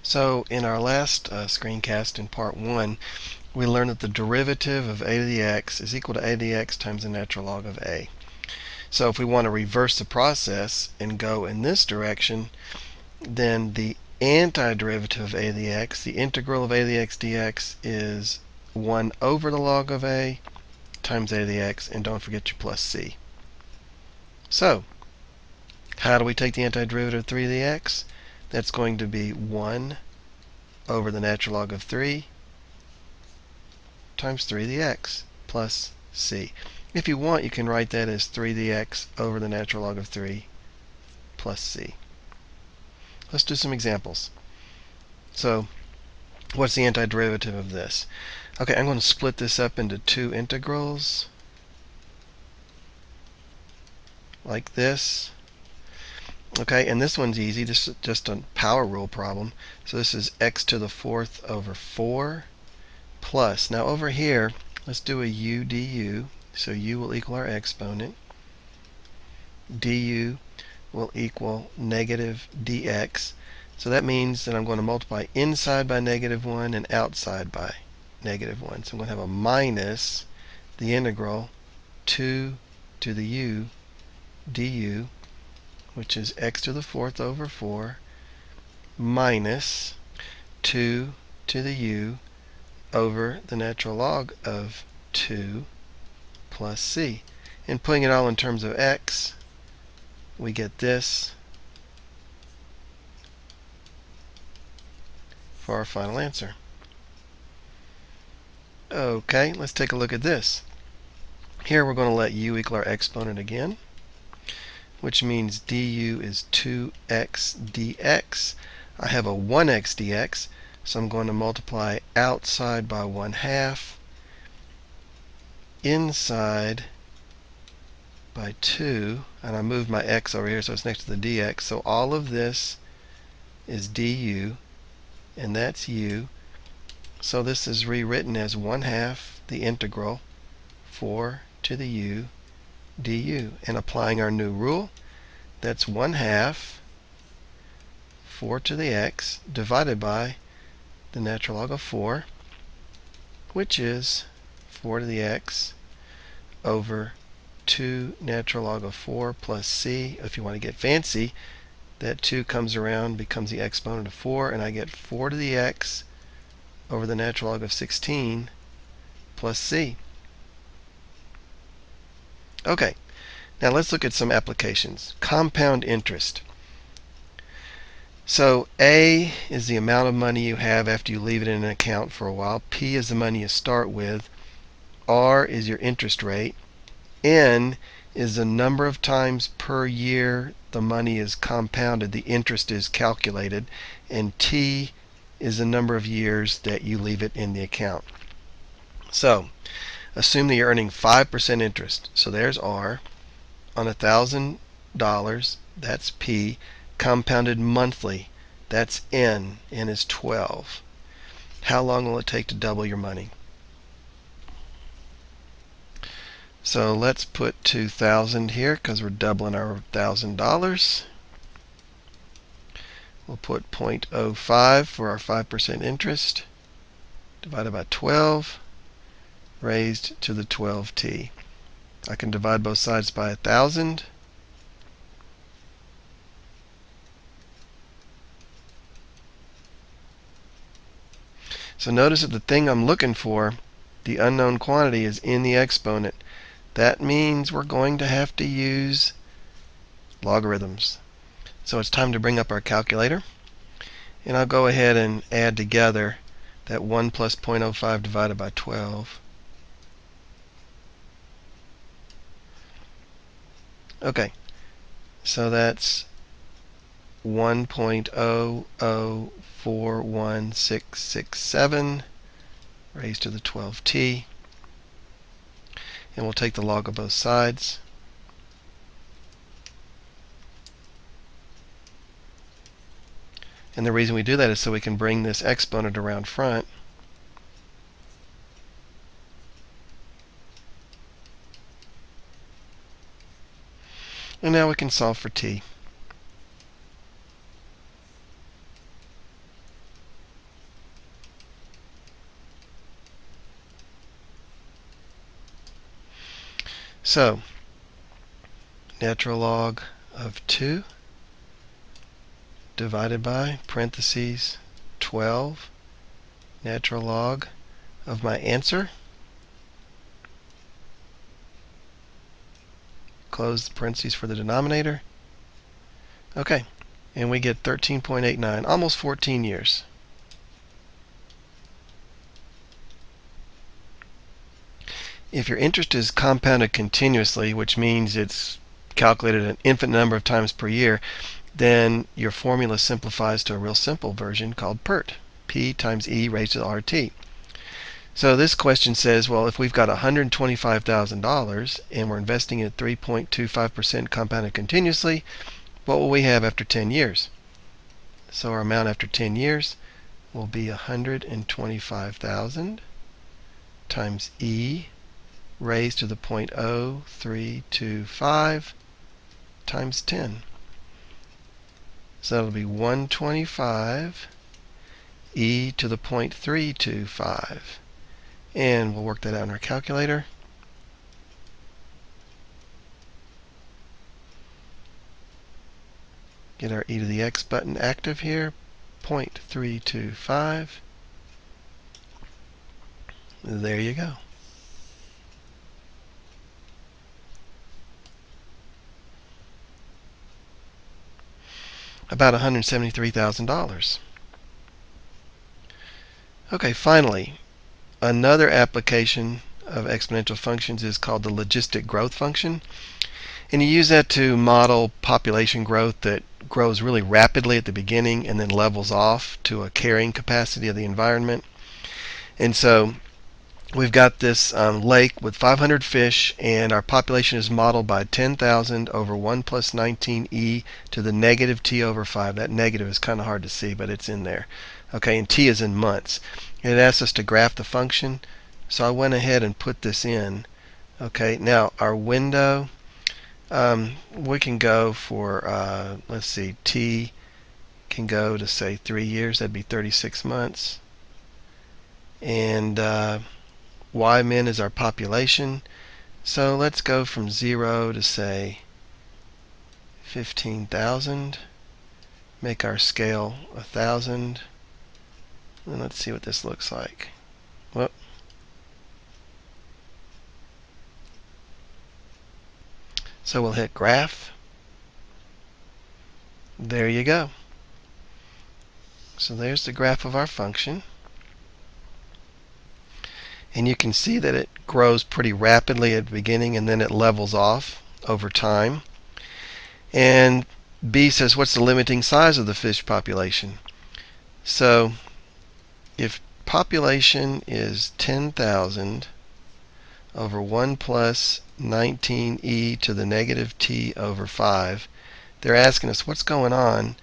So in our last screencast in part 1, we learned that the derivative of a to the x is equal to a to the x times the natural log of a. So if we want to reverse the process and go in this direction, then the antiderivative of a to the x, the integral of a to the x dx, is 1 over the log of a times a to the x, and don't forget your plus c. So how do we take the antiderivative of 3 to the x? That's going to be 1 over the natural log of 3 times 3 to the x plus c. If you want, you can write that as 3 to the x over the natural log of 3 plus c. Let's do some examples. So what's the antiderivative of this? Okay, I'm going to split this up into two integrals like this. Okay, and this one's easy. This is just a power rule problem. So this is x to the fourth over 4 plus. Now over here, let's do a u du. So u will equal our exponent. Du will equal negative dx. So that means that I'm going to multiply inside by -1 and outside by -1. So I'm going to have a minus the integral 2 to the u du, which is x to the fourth over 4 minus 2 to the u over the natural log of 2 plus c. And putting it all in terms of x, we get this for our final answer. Okay, let's take a look at this. Here we're going to let u equal our exponent again, which means du is 2x dx. I have a 1x dx, so I'm going to multiply outside by 1/2, inside by 2, and I moved my x over here so it's next to the dx. So all of this is du, and that's u. So this is rewritten as 1/2 the integral 4 to the u du. And applying our new rule, that's 1/2 4 to the x divided by the natural log of 4, which is 4 to the x over 2 natural log of 4 plus c. If you want to get fancy, that 2 comes around, becomes the exponent of 4, and I get 4 to the x over the natural log of 16 plus c. Okay, now let's look at some applications. Compound interest. So A is the amount of money you have after you leave it in an account for a while. P is the money you start with. R is your interest rate. N is the number of times per year the money is compounded, the interest is calculated. And T is the number of years that you leave it in the account. So assume that you're earning 5% interest. So there's R on $1,000. That's P. Compounded monthly. That's N. N is 12. How long will it take to double your money? So let's put 2,000 here because we're doubling our $1,000. We'll put 0.05 for our 5% interest divided by 12 raised to the 12t. I can divide both sides by 1,000. So notice that the thing I'm looking for, the unknown quantity, is in the exponent. That means we're going to have to use logarithms. So it's time to bring up our calculator. And I'll go ahead and add together that 1 plus 0.05 divided by 12. Okay, so that's 1.0041667 raised to the 12t. And we'll take the log of both sides. And the reason we do that is so we can bring this exponent around front. And now we can solve for t. So natural log of 2 divided by parentheses 12 natural log of my answer, close the parentheses for the denominator. Okay, and we get 13.89, almost 14 years. If your interest is compounded continuously, which means it's calculated an infinite number of times per year, then your formula simplifies to a real simple version called PERT, P times E raised to the RT. So this question says, well, if we've got $125,000 and we're investing at 3.25% compounded continuously, what will we have after 10 years? So our amount after 10 years will be 125,000 times E raised to the 0.0325 times 10. So that'll be 125 e to the 0.325. And we'll work that out in our calculator. Get our e to the x button active here. 0.325. There you go. About $173,000. Okay, finally, another application of exponential functions is called the logistic growth function. And you use that to model population growth that grows really rapidly at the beginning and then levels off to a carrying capacity of the environment. And so we've got this lake with 500 fish, and our population is modeled by 10,000 over 1 plus 19e to the negative t over 5. That negative is kind of hard to see, but it's in there. Okay, and t is in months. And it asks us to graph the function, so I went ahead and put this in. Okay, now our window, we can go for, let's see, t can go to, say, 3 years. That'd be 36 months. And y min is our population. So let's go from 0 to, say, 15,000. Make our scale 1,000. And let's see what this looks like. Whoop. So we'll hit graph. There you go. So there's the graph of our function. And you can see that it grows pretty rapidly at the beginning and then it levels off over time. And B says, what's the limiting size of the fish population? So if population is 10,000 over 1 plus 19e to the negative t over 5, they're asking us what's going on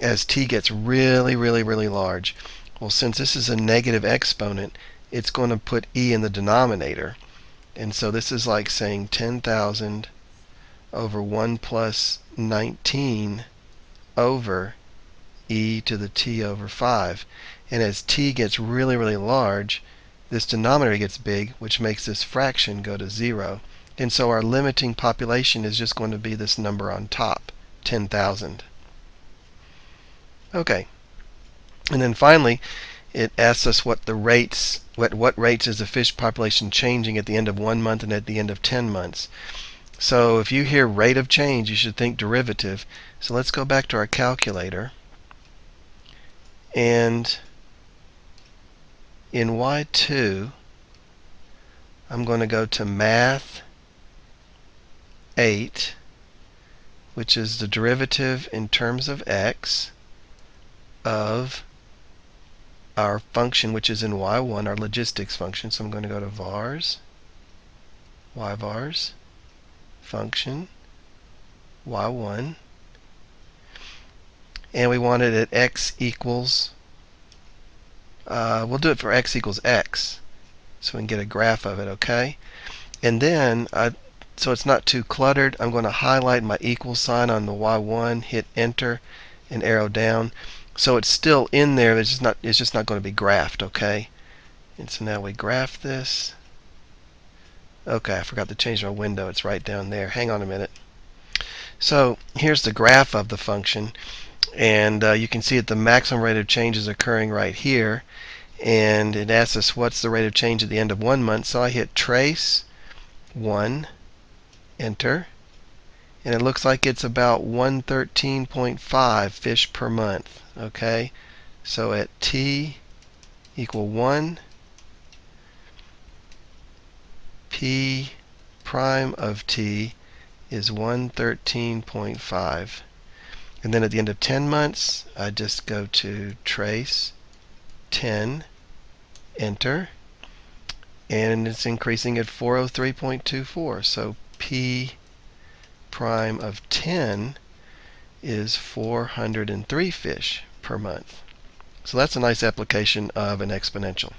as t gets really, really, really large. Well, since this is a negative exponent, it's going to put e in the denominator. And so this is like saying 10,000 over 1 plus 19 over e to the t over 5. And as t gets really, really large, this denominator gets big, which makes this fraction go to 0. And so our limiting population is just going to be this number on top, 10,000. Okay. And then finally, it asks us what rates is the fish population changing at the end of 1 month and at the end of 10 months. So if you hear rate of change, you should think derivative. So let's go back to our calculator. And in y2, I'm going to go to math 8, which is the derivative in terms of x of our function, which is in y1, our logistics function. So I'm going to go to vars, yvars, function, y1. And we want it at x equals, we'll do it for x equals x, so we can get a graph of it, okay? And then, so it's not too cluttered, I'm going to highlight my equal sign on the y1, hit enter, and arrow down. So it's still in there, it's just not going to be graphed, okay? And so now we graph this. Okay, I forgot to change my window. It's right down there. Hang on a minute. So here's the graph of the function, and you can see that the maximum rate of change is occurring right here, and it asks us what's the rate of change at the end of 1 month. So I hit trace 1, enter, and it looks like it's about 113.5 fish per month. Okay, so at t equal 1, p prime of t is 113.5. And then at the end of 10 months, I just go to trace 10, enter, and it's increasing at 403.24. So p prime of 10 is 403 fish per month. So that's a nice application of an exponential.